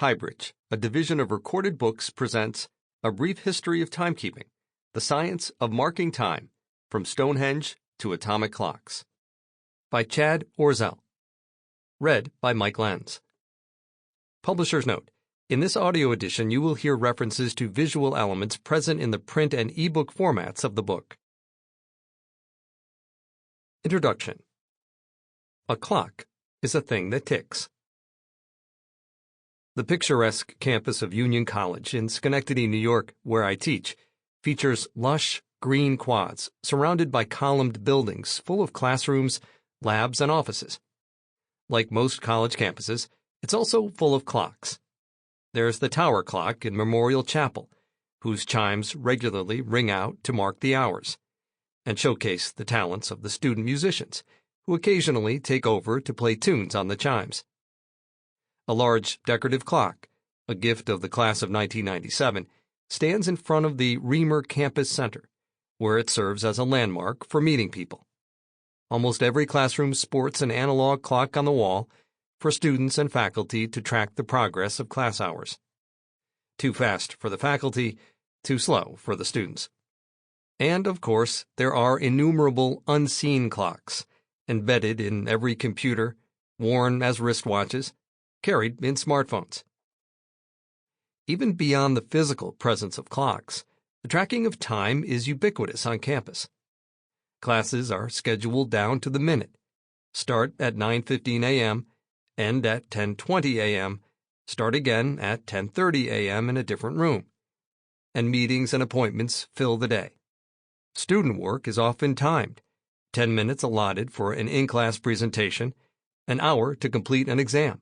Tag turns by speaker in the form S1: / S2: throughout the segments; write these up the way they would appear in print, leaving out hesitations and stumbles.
S1: HighBridge, a division of Recorded Books, presents A Brief History of Timekeeping, the Science of Marking Time, from Stonehenge to Atomic Clocks, by Chad Orzel. Read by Mike Lenz. Publisher's note: in this audio edition you will hear references to visual elements present in the print and ebook formats of the book. Introduction. A clock is a thing that ticks. The picturesque campus of Union College in Schenectady, New York, where I teach, features lush, green quads surrounded by columned buildings full of classrooms, labs, and offices. Like most college campuses, it's also full of clocks. There's the tower clock in Memorial Chapel, whose chimes regularly ring out to mark the hours, and showcase the talents of the student musicians, who occasionally take over to play tunes on the chimes. A large decorative clock, a gift of the class of 1997, stands in front of the Reamer Campus Center, where it serves as a landmark for meeting people. Almost every classroom sports an analog clock on the wall for students and faculty to track the progress of class hours. Too fast for the faculty, too slow for the students. And, of course, there are innumerable unseen clocks, embedded in every computer, worn as wristwatches, carried in smartphones. Even beyond the physical presence of clocks, the tracking of time is ubiquitous on campus. Classes are scheduled down to the minute, start at 9:15 a.m., end at 10:20 a.m., start again at 10:30 a.m. in a different room, and meetings and appointments fill the day. Student work is often timed, 10 minutes allotted for an in-class presentation, an hour to complete an exam,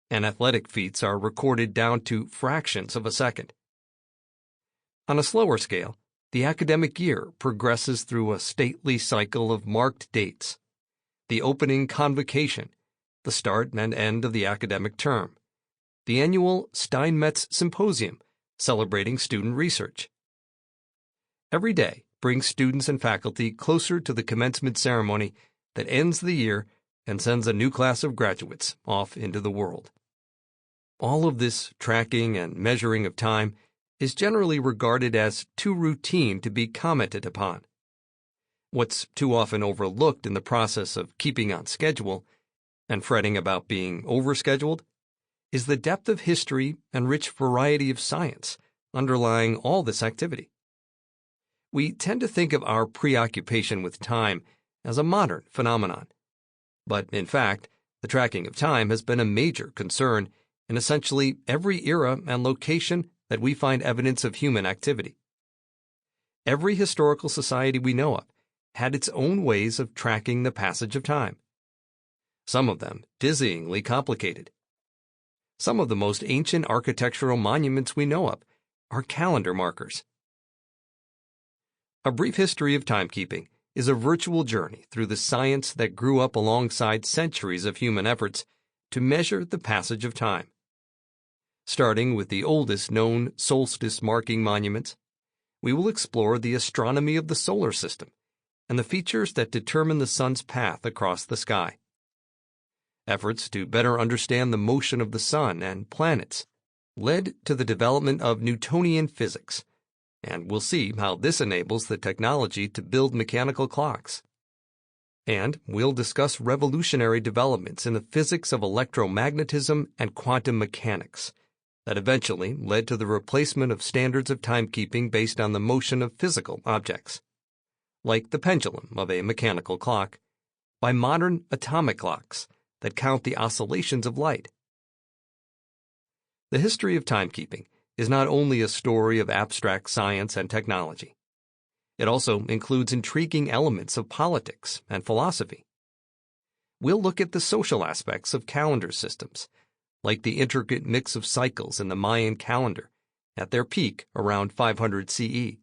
S1: and athletic feats are recorded down to fractions of a second. On a slower scale, the academic year progresses through a stately cycle of marked dates: the opening convocation, the start and end of the academic term, the annual Steinmetz Symposium celebrating student research. Every day brings students and faculty closer to the commencement ceremony that ends the year and sends a new class of graduates off into the world. All of this tracking and measuring of time is generally regarded as too routine to be commented upon. What's too often overlooked in the process of keeping on schedule and fretting about being overscheduled is the depth of history and rich variety of science underlying all this activity. We tend to think of our preoccupation with time as a modern phenomenon, but in fact, the tracking of time has been a major concern in essentially every era and location that we find evidence of human activity. Every historical society we know of had its own ways of tracking the passage of time, some of them dizzyingly complicated. Some of the most ancient architectural monuments we know of are calendar markers. A Brief History of Timekeeping is a virtual journey through the science that grew up alongside centuries of human efforts to measure the passage of time. Starting with the oldest known solstice marking monuments, we will explore the astronomy of the solar system and the features that determine the sun's path across the sky. Efforts to better understand the motion of the sun and planets led to the development of Newtonian physics, and we'll see how this enables the technology to build mechanical clocks. And we'll discuss revolutionary developments in the physics of electromagnetism and quantum mechanics that eventually led to the replacement of standards of timekeeping based on the motion of physical objects, like the pendulum of a mechanical clock, by modern atomic clocks that count the oscillations of light. The history of timekeeping is not only a story of abstract science and technology. It also includes intriguing elements of politics and philosophy. We'll look at the social aspects of calendar systems, like the intricate mix of cycles in the Mayan calendar at their peak around 500 CE,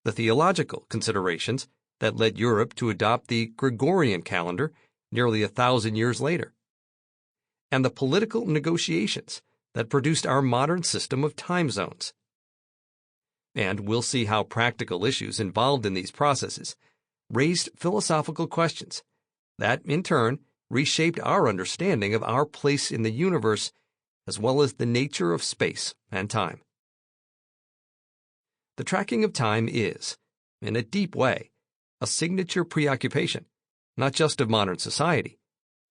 S1: the theological considerations that led Europe to adopt the Gregorian calendar nearly 1,000 years later, and the political negotiations that produced our modern system of time zones. And we'll see how practical issues involved in these processes raised philosophical questions that, in turn, reshaped our understanding of our place in the universe as well as the nature of space and time. The tracking of time is, in a deep way, a signature preoccupation, not just of modern society,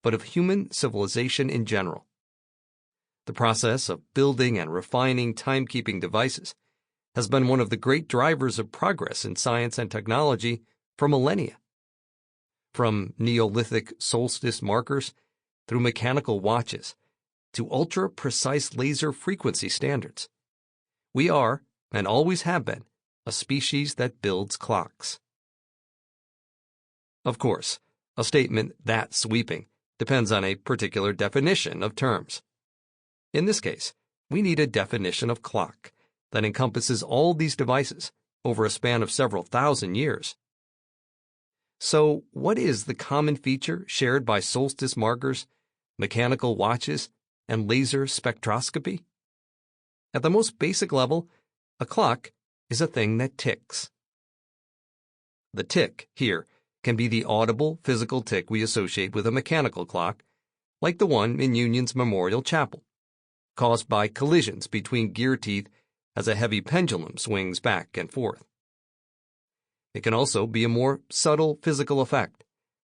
S1: but of human civilization in general. The process of building and refining timekeeping devices has been one of the great drivers of progress in science and technology for millennia. From Neolithic solstice markers through mechanical watches to ultra-precise laser frequency standards, we are, and always have been, a species that builds clocks. Of course, a statement that sweeping depends on a particular definition of terms. In this case, we need a definition of clock that encompasses all these devices over a span of several thousand years. So, what is the common feature shared by solstice markers, mechanical watches, and laser spectroscopy? At the most basic level, a clock is a thing that ticks. The tick here can be the audible physical tick we associate with a mechanical clock, like the one in Union's Memorial Chapel, caused by collisions between gear teeth as a heavy pendulum swings back and forth. It can also be a more subtle physical effect,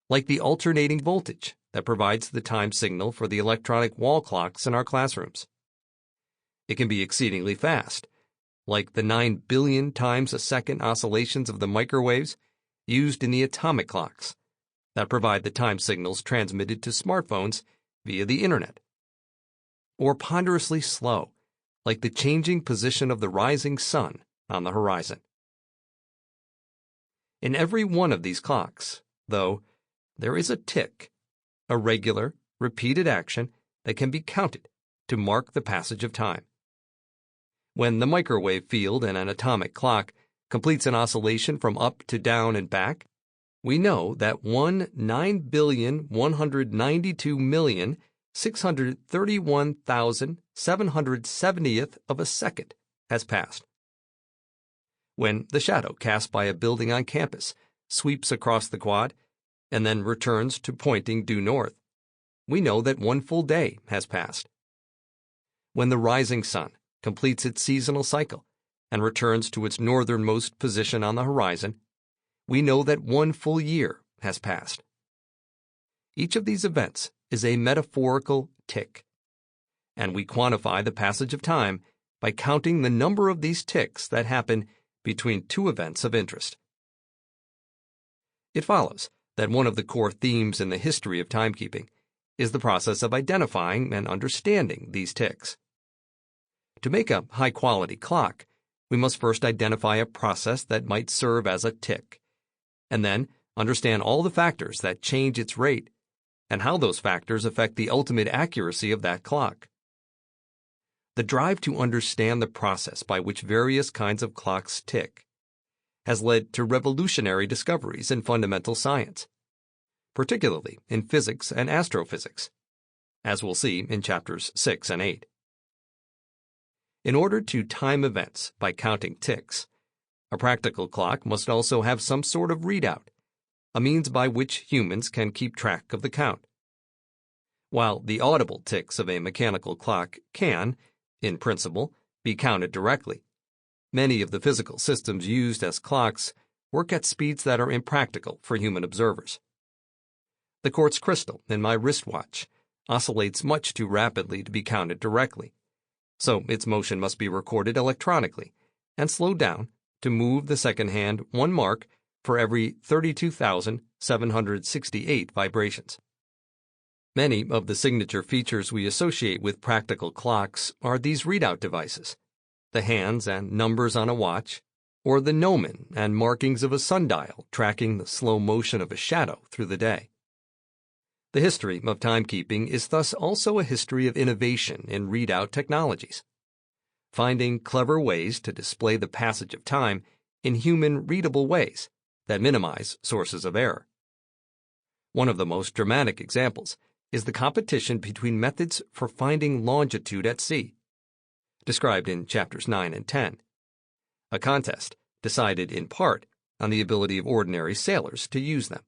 S1: like the alternating voltage that provides the time signal for the electronic wall clocks in our classrooms. It can be exceedingly fast, like the 9 billion times a second oscillations of the microwaves used in the atomic clocks that provide the time signals transmitted to smartphones via the internet. Or ponderously slow, like the changing position of the rising sun on the horizon. In every one of these clocks, though, there is a tick, a regular, repeated action that can be counted to mark the passage of time. When the microwave field in an atomic clock completes an oscillation from up to down and back, we know that 1,9,192,631,770th of a second has passed. When the shadow cast by a building on campus sweeps across the quad and then returns to pointing due north, we know that 1 full day has passed. When the rising sun completes its seasonal cycle and returns to its northernmost position on the horizon, we know that 1 full year has passed. Each of these events is a metaphorical tick, and we quantify the passage of time by counting the number of these ticks that happen between two events of interest. It follows that one of the core themes in the history of timekeeping is the process of identifying and understanding these ticks. To make a high-quality clock, we must first identify a process that might serve as a tick, and then understand all the factors that change its rate and how those factors affect the ultimate accuracy of that clock. The drive to understand the process by which various kinds of clocks tick has led to revolutionary discoveries in fundamental science, particularly in physics and astrophysics, as we'll see in chapters 6 and 8. In order to time events by counting ticks, a practical clock must also have some sort of readout, a means by which humans can keep track of the count. While the audible ticks of a mechanical clock can, in principle, be counted directly, many of the physical systems used as clocks work at speeds that are impractical for human observers. The quartz crystal in my wristwatch oscillates much too rapidly to be counted directly, so its motion must be recorded electronically and slowed down to move the second hand 1 mark for every 32,768 vibrations. Many of the signature features we associate with practical clocks are these readout devices, the hands and numbers on a watch, or the gnomon and markings of a sundial tracking the slow motion of a shadow through the day. The history of timekeeping is thus also a history of innovation in readout technologies, finding clever ways to display the passage of time in human-readable ways that minimize sources of error. One of the most dramatic examples is the competition between methods for finding longitude at sea, described in chapters 9 and 10, a contest decided in part on the ability of ordinary sailors to use them.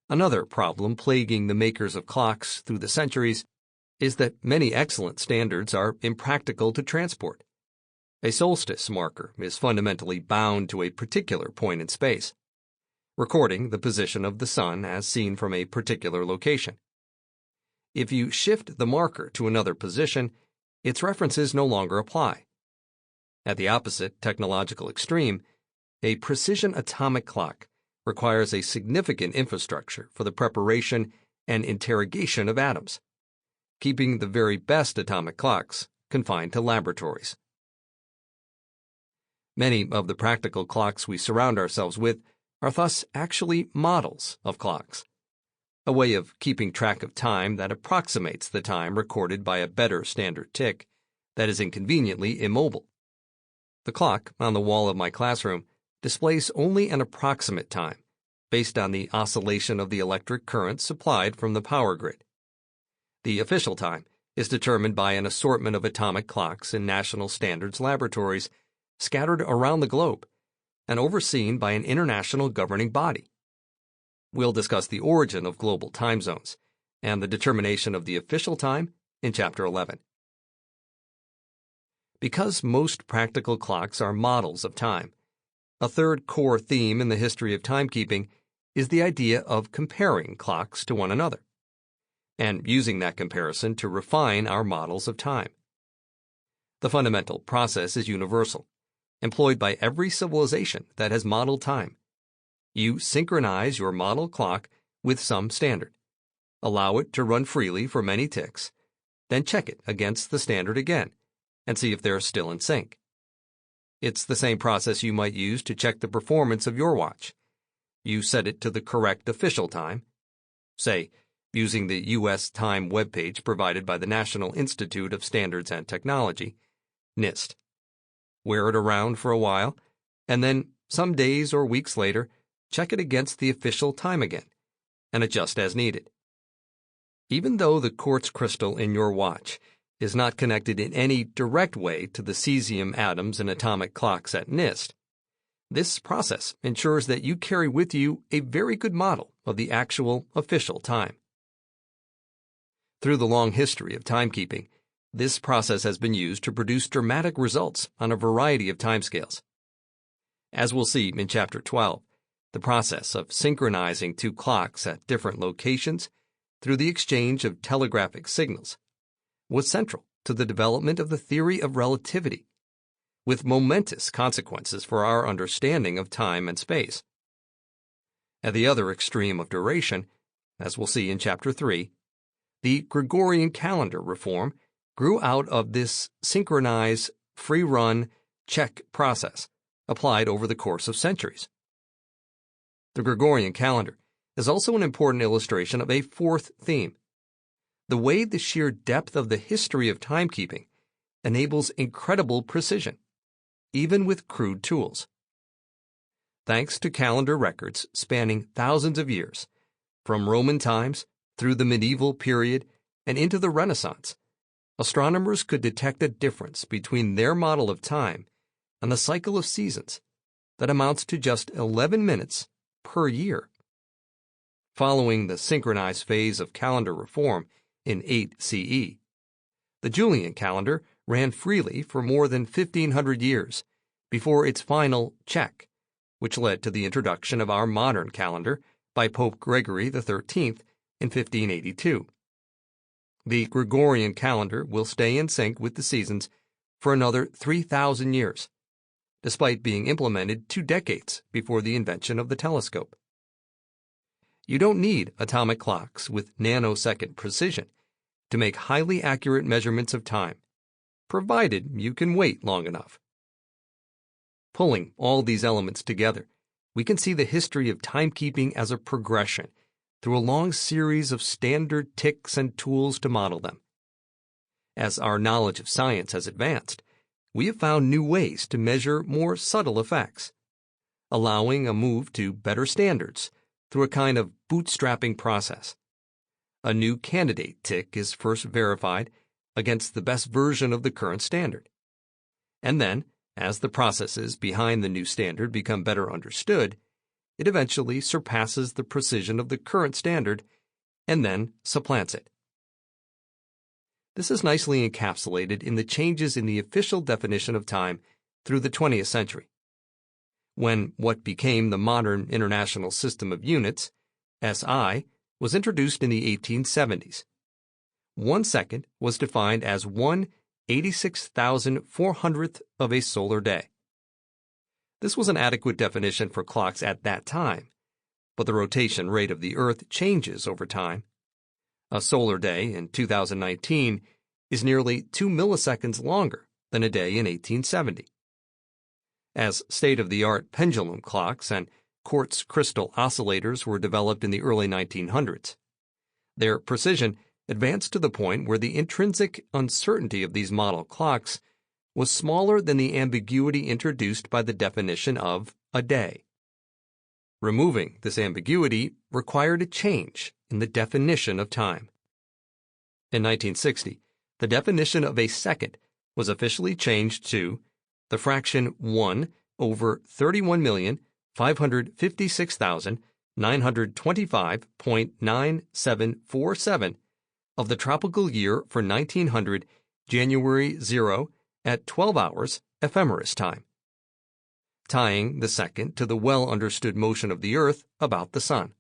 S1: Another problem plaguing the makers of clocks through the centuries is that many excellent standards are impractical to transport. A solstice marker is fundamentally bound to a particular point in space, recording the position of the sun as seen from a particular location. If you shift the marker to another position, its references no longer apply. At the opposite technological extreme, a precision atomic clock requires a significant infrastructure for the preparation and interrogation of atoms, keeping the very best atomic clocks confined to laboratories. Many of the practical clocks we surround ourselves with are thus actually models of clocks, a way of keeping track of time that approximates the time recorded by a better standard tick that is inconveniently immobile. The clock on the wall of my classroom displays only an approximate time based on the oscillation of the electric current supplied from the power grid. The official time is determined by an assortment of atomic clocks in national standards laboratories scattered around the globe and overseen by an international governing body. We'll discuss the origin of global time zones and the determination of the official time in Chapter 11. Because most practical clocks are models of time, a third core theme in the history of timekeeping is the idea of comparing clocks to one another, and using that comparison to refine our models of time. The fundamental process is universal, employed by every civilization that has modeled time. You synchronize your model clock with some standard, allow it to run freely for many ticks, then check it against the standard again, and see if they're still in sync. It's the same process you might use to check the performance of your watch. You set it to the correct official time, say, using the U.S. time webpage provided by the National Institute of Standards and Technology, NIST. Wear it around for a while, and then, some days or weeks later, check it against the official time again, and adjust as needed. Even though the quartz crystal in your watch is not connected in any direct way to the cesium atoms in atomic clocks at NIST, this process ensures that you carry with you a very good model of the actual official time. Through the long history of timekeeping, this process has been used to produce dramatic results on a variety of timescales. As we'll see in Chapter 12, the process of synchronizing two clocks at different locations through the exchange of telegraphic signals was central to the development of the theory of relativity, with momentous consequences for our understanding of time and space. At the other extreme of duration, as we'll see in Chapter 3, the Gregorian calendar reform grew out of this synchronized, free-run, check process applied over the course of centuries. The Gregorian calendar is also an important illustration of a fourth theme: the way the sheer depth of the history of timekeeping enables incredible precision, even with crude tools. Thanks to calendar records spanning thousands of years, from Roman times through the medieval period and into the Renaissance, astronomers could detect a difference between their model of time and the cycle of seasons that amounts to just 11 minutes per year. Following the synchronized phase of calendar reform in 8 CE, the Julian calendar ran freely for more than 1,500 years before its final check, which led to the introduction of our modern calendar by Pope Gregory XIII in 1582. The Gregorian calendar will stay in sync with the seasons for another 3,000 years, despite being implemented 2 decades before the invention of the telescope. You don't need atomic clocks with nanosecond precision to make highly accurate measurements of time, provided you can wait long enough. Pulling all these elements together, we can see the history of timekeeping as a progression through a long series of standard ticks and tools to model them. As our knowledge of science has advanced, we have found new ways to measure more subtle effects, allowing a move to better standards through a kind of bootstrapping process. A new candidate tick is first verified against the best version of the current standard. And then, as the processes behind the new standard become better understood, it eventually surpasses the precision of the current standard and then supplants it. This is nicely encapsulated in the changes in the official definition of time through the 20th century. When what became the modern International System of Units, SI, was introduced in the 1870s. 1 second was defined as 1/86,400th of a solar day. This was an adequate definition for clocks at that time, but the rotation rate of the Earth changes over time. A solar day in 2019 is nearly 2 milliseconds longer than a day in 1870. As state-of-the-art pendulum clocks and quartz crystal oscillators were developed in the early 1900s, their precision advanced to the point where the intrinsic uncertainty of these model clocks was smaller than the ambiguity introduced by the definition of a day. Removing this ambiguity required a change in the definition of time. In 1960, the definition of a second was officially changed to the fraction 1 over 31,556,925.9747 of the tropical year for 1900 January 0 at 12 hours ephemeris time, tying the second to the well-understood motion of the Earth about the Sun.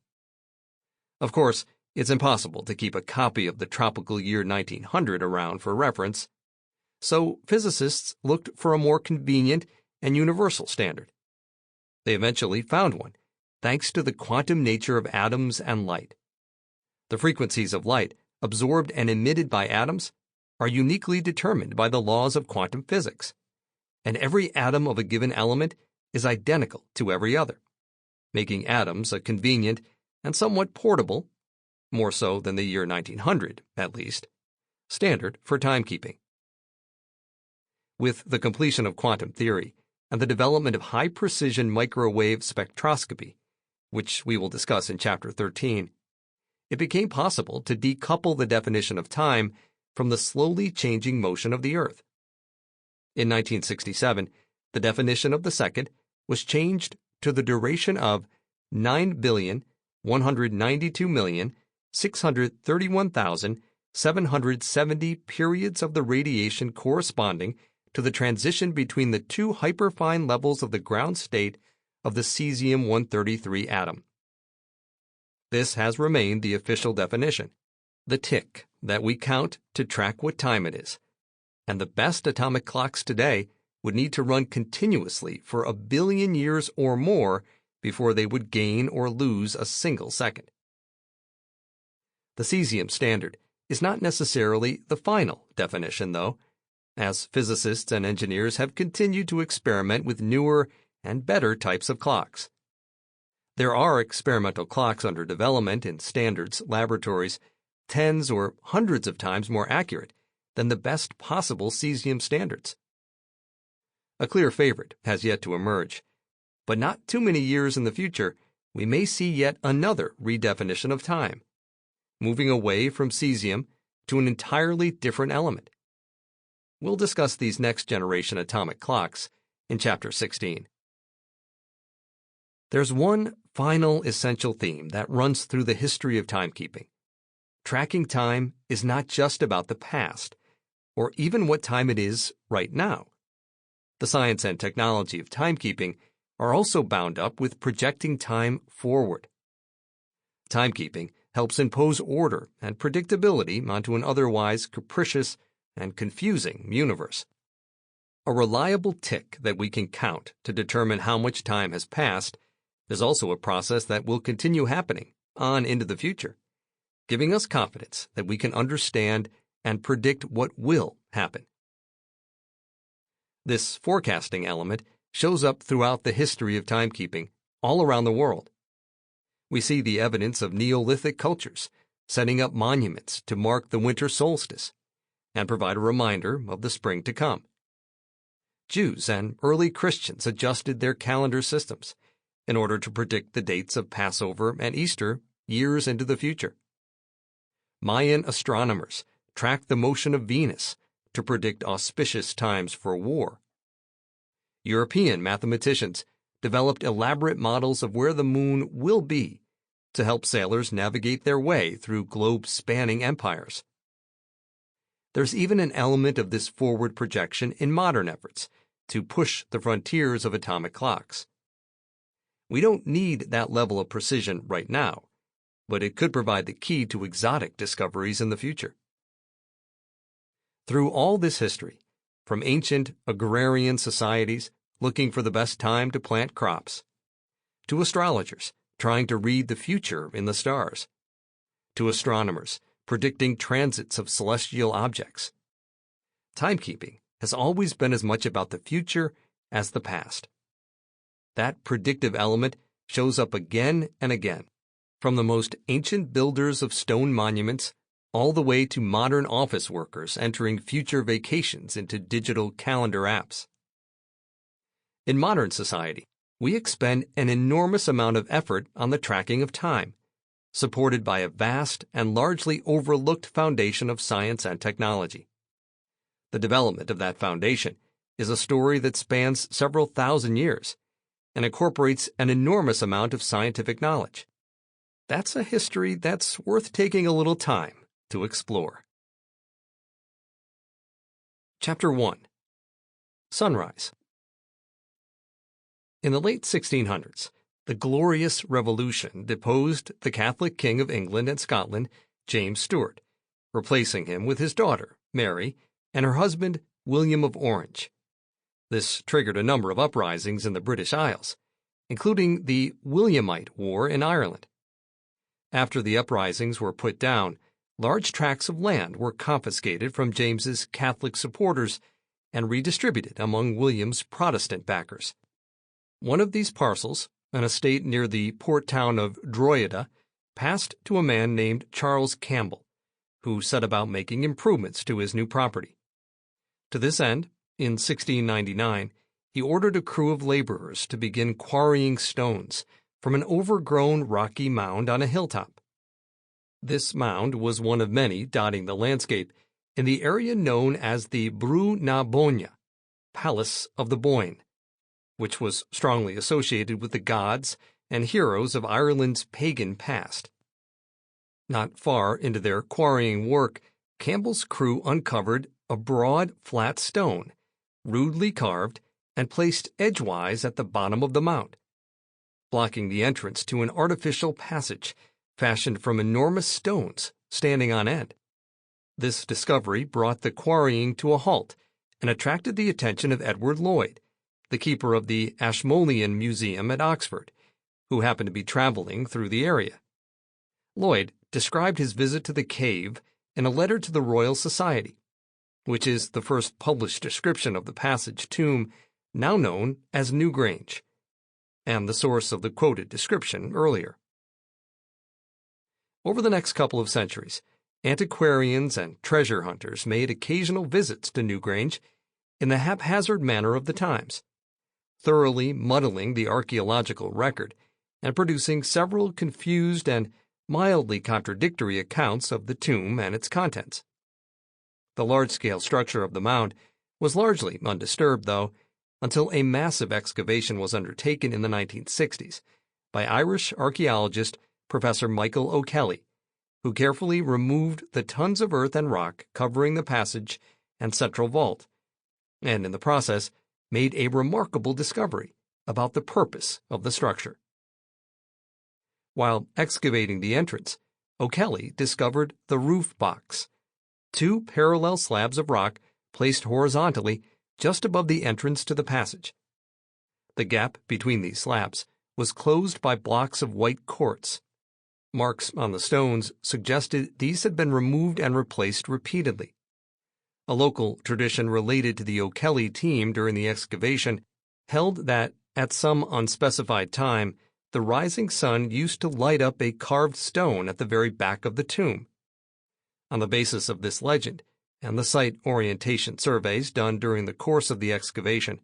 S1: Of course, it's impossible to keep a copy of the tropical year 1900 around for reference, so physicists looked for a more convenient and universal standard. They eventually found one, thanks to the quantum nature of atoms and light. The frequencies of light absorbed and emitted by atoms are uniquely determined by the laws of quantum physics, and every atom of a given element is identical to every other, making atoms a convenient and somewhat portable, more so than the year 1900 at least, standard for timekeeping. With the completion of quantum theory and the development of high-precision microwave spectroscopy, which we will discuss in Chapter 13, it became possible to decouple the definition of time from the slowly changing motion of the Earth. In 1967, the definition of the second was changed to the duration of 9,192,631,770 periods of the radiation corresponding to the transition between the two hyperfine levels of the ground state of the cesium-133 atom. This has remained the official definition, the tick that we count to track what time it is, and the best atomic clocks today would need to run continuously for 1 billion years or more before they would gain or lose a single second. The cesium standard is not necessarily the final definition, though, as physicists and engineers have continued to experiment with newer and better types of clocks. There are experimental clocks under development in standards laboratories tens or hundreds of times more accurate than the best possible cesium standards. A clear favorite has yet to emerge, but not too many years in the future, we may see yet another redefinition of time, moving away from cesium to an entirely different element. We'll discuss these next-generation atomic clocks in Chapter 16. There's one final essential theme that runs through the history of timekeeping. Tracking time is not just about the past, or even what time it is right now. The science and technology of timekeeping are also bound up with projecting time forward. Timekeeping helps impose order and predictability onto an otherwise capricious and confusing universe. A reliable tick that we can count to determine how much time has passed is also a process that will continue happening on into the future, giving us confidence that we can understand and predict what will happen. This forecasting element shows up throughout the history of timekeeping all around the world. We see the evidence of Neolithic cultures setting up monuments to mark the winter solstice and provide a reminder of the spring to come. Jews and early Christians adjusted their calendar systems in order to predict the dates of Passover and Easter years into the future. Mayan astronomers tracked the motion of Venus to predict auspicious times for war. European mathematicians developed elaborate models of where the moon will be to help sailors navigate their way through globe-spanning empires. There's even an element of this forward projection in modern efforts to push the frontiers of atomic clocks. We don't need that level of precision right now, but it could provide the key to exotic discoveries in the future. Through all this history, from ancient agrarian societies looking for the best time to plant crops, to astrologers trying to read the future in the stars, to astronomers predicting transits of celestial objects, timekeeping has always been as much about the future as the past. That predictive element shows up again and again, from the most ancient builders of stone monuments all the way to modern office workers entering future vacations into digital calendar apps. In modern society, we expend an enormous amount of effort on the tracking of time, supported by a vast and largely overlooked foundation of science and technology. The development of that foundation is a story that spans several thousand years and incorporates an enormous amount of scientific knowledge. That's a history that's worth taking a little time to explore. Chapter 1. Sunrise. In the late 1600s, the Glorious Revolution deposed the Catholic King of England and Scotland, James Stuart, replacing him with his daughter, Mary, and her husband, William of Orange. This triggered a number of uprisings in the British Isles, including the Williamite War in Ireland. After the uprisings were put down, large tracts of land were confiscated from James's Catholic supporters and redistributed among William's Protestant backers. One of these parcels, an estate near the port town of Drogheda, passed to a man named Charles Campbell, who set about making improvements to his new property. To this end, in 1699, he ordered a crew of laborers to begin quarrying stones from an overgrown rocky mound on a hilltop. This mound was one of many dotting the landscape in the area known as the Brú na Bóinne, Palace of the Boyne, which was strongly associated with the gods and heroes of Ireland's pagan past. Not far into their quarrying work, Campbell's crew uncovered a broad, flat stone, rudely carved and placed edgewise at the bottom of the mound, blocking the entrance to an artificial passage fashioned from enormous stones standing on end. This discovery brought the quarrying to a halt and attracted the attention of Edward Lloyd, the keeper of the Ashmolean Museum at Oxford, who happened to be traveling through the area. Lloyd described his visit to the cave in a letter to the Royal Society, which is the first published description of the passage tomb now known as Newgrange, and the source of the quoted description earlier. Over the next couple of centuries, antiquarians and treasure hunters made occasional visits to Newgrange in the haphazard manner of the times, thoroughly muddling the archaeological record and producing several confused and mildly contradictory accounts of the tomb and its contents. The large-scale structure of the mound was largely undisturbed, though, until a massive excavation was undertaken in the 1960s by Irish archaeologist Professor Michael O'Kelly, who carefully removed the tons of earth and rock covering the passage and central vault, and in the process made a remarkable discovery about the purpose of the structure. While excavating the entrance, O'Kelly discovered the roof box, two parallel slabs of rock placed horizontally just above the entrance to the passage. The gap between these slabs was closed by blocks of white quartz. Marks on the stones suggested these had been removed and replaced repeatedly. A local tradition related to the O'Kelly team during the excavation held that, at some unspecified time, the rising sun used to light up a carved stone at the very back of the tomb. On the basis of this legend, and the site orientation surveys done during the course of the excavation,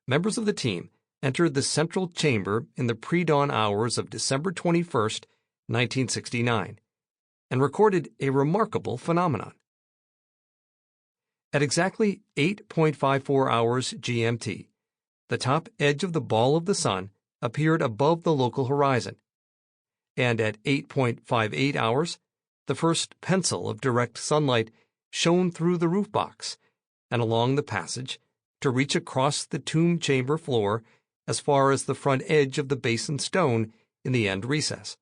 S1: members of the team entered the central chamber in the pre-dawn hours of December 21st, 1969, and recorded a remarkable phenomenon. At exactly 8.54 hours GMT, the top edge of the ball of the sun appeared above the local horizon, and at 8.58 hours, the first pencil of direct sunlight shone through the roof box and along the passage to reach across the tomb chamber floor as far as the front edge of the basin stone in the end recess.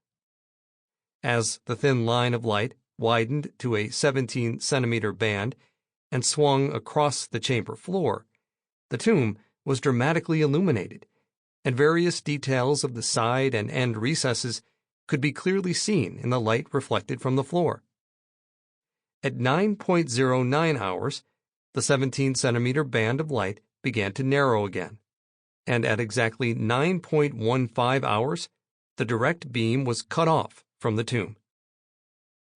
S1: As the thin line of light widened to a 17-centimeter band and swung across the chamber floor, the tomb was dramatically illuminated, and various details of the side and end recesses could be clearly seen in the light reflected from the floor. At 9.09 hours, the 17-centimeter band of light began to narrow again, and at exactly 9.15 hours, the direct beam was cut off from the tomb.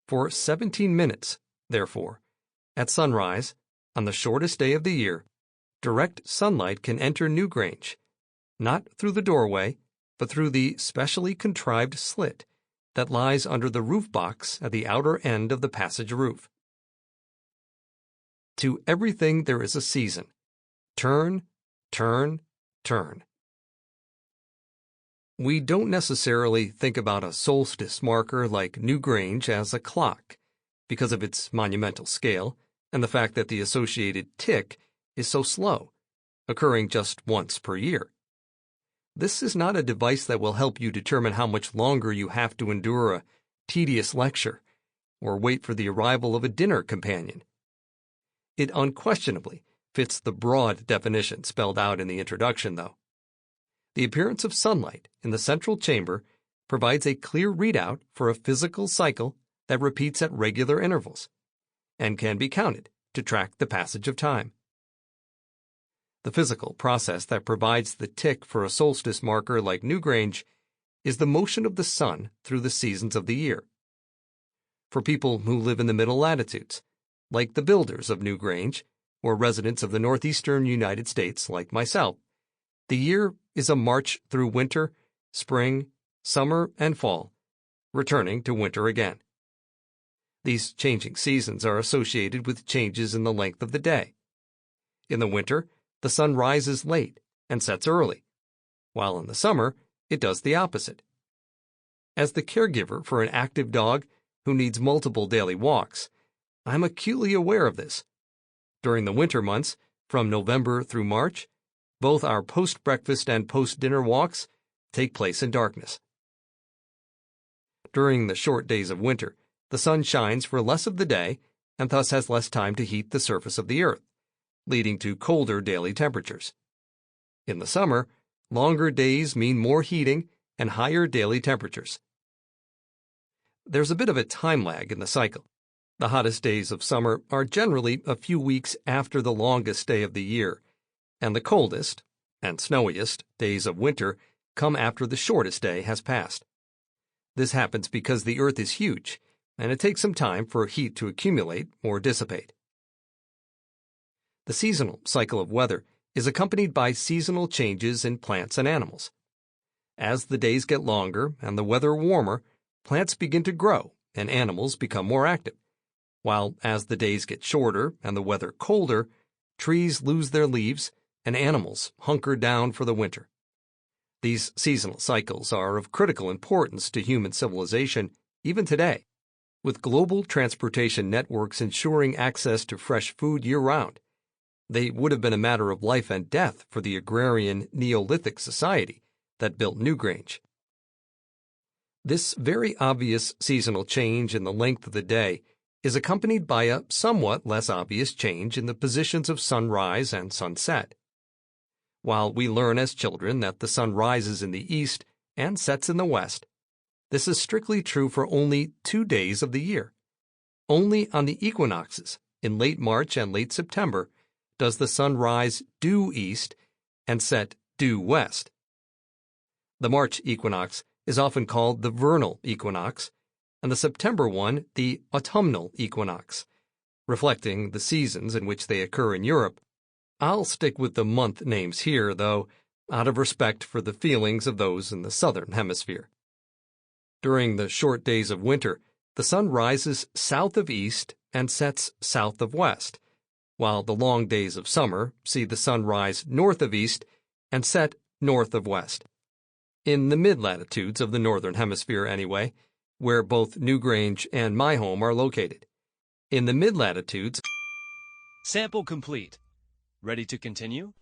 S1: For 17 minutes, therefore, at sunrise, on the shortest day of the year, direct sunlight can enter Newgrange, not through the doorway, but through the specially contrived slit that lies under the roof box at the outer end of the passage roof. To everything there is a season. Turn, turn, turn. We don't necessarily think about a solstice marker like Newgrange as a clock, because of its monumental scale and the fact that the associated tick is so slow, occurring just once per year. This is not a device that will help you determine how much longer you have to endure a tedious lecture or wait for the arrival of a dinner companion. It unquestionably fits the broad definition spelled out in the introduction, though. The appearance of sunlight in the central chamber provides a clear readout for a physical cycle that repeats at regular intervals and can be counted to track the passage of time. The physical process that provides the tick for a solstice marker like Newgrange is the motion of the sun through the seasons of the year. For people who live in the middle latitudes, like the builders of Newgrange, or residents of the northeastern United States like myself, the year is a march through winter, spring, summer, and fall, returning to winter again. These changing seasons are associated with changes in the length of the day. In the winter, the sun rises late and sets early, while in the summer, it does the opposite. As the caregiver for an active dog who needs multiple daily walks, I'm acutely aware of this. During the winter months, from November through March, both our post-breakfast and post-dinner walks take place in darkness. During the short days of winter, the sun shines for less of the day and thus has less time to heat the surface of the earth, leading to colder daily temperatures. In the summer, longer days mean more heating and higher daily temperatures. There's a bit of a time lag in the cycle. The hottest days of summer are generally a few weeks after the longest day of the year, and the coldest and snowiest days of winter come after the shortest day has passed. This happens because the Earth is huge, and it takes some time for heat to accumulate or dissipate. The seasonal cycle of weather is accompanied by seasonal changes in plants and animals. As the days get longer and the weather warmer, plants begin to grow and animals become more active, while as the days get shorter and the weather colder, trees lose their leaves and animals hunker down for the winter. These seasonal cycles are of critical importance to human civilization even today, with global transportation networks ensuring access to fresh food year-round. They would have been a matter of life and death for the agrarian Neolithic society that built Newgrange. This very obvious seasonal change in the length of the day is accompanied by a somewhat less obvious change in the positions of sunrise and sunset. While we learn as children that the sun rises in the east and sets in the west, this is strictly true for only 2 days of the year. Only on the equinoxes, in late March and late September, does the sun rise due east and set due west. The March equinox is often called the vernal equinox, and the September one the autumnal equinox, reflecting the seasons in which they occur in Europe. I'll stick with the month names here, though, out of respect for the feelings of those in the southern hemisphere. During the short days of winter, the sun rises south of east and sets south of west, while the long days of summer see the sun rise north of east and set north of west. In the mid-latitudes of the northern hemisphere, anyway, where both Newgrange and my home are located, In the mid-latitudes,
S2: Sample complete. Ready to continue?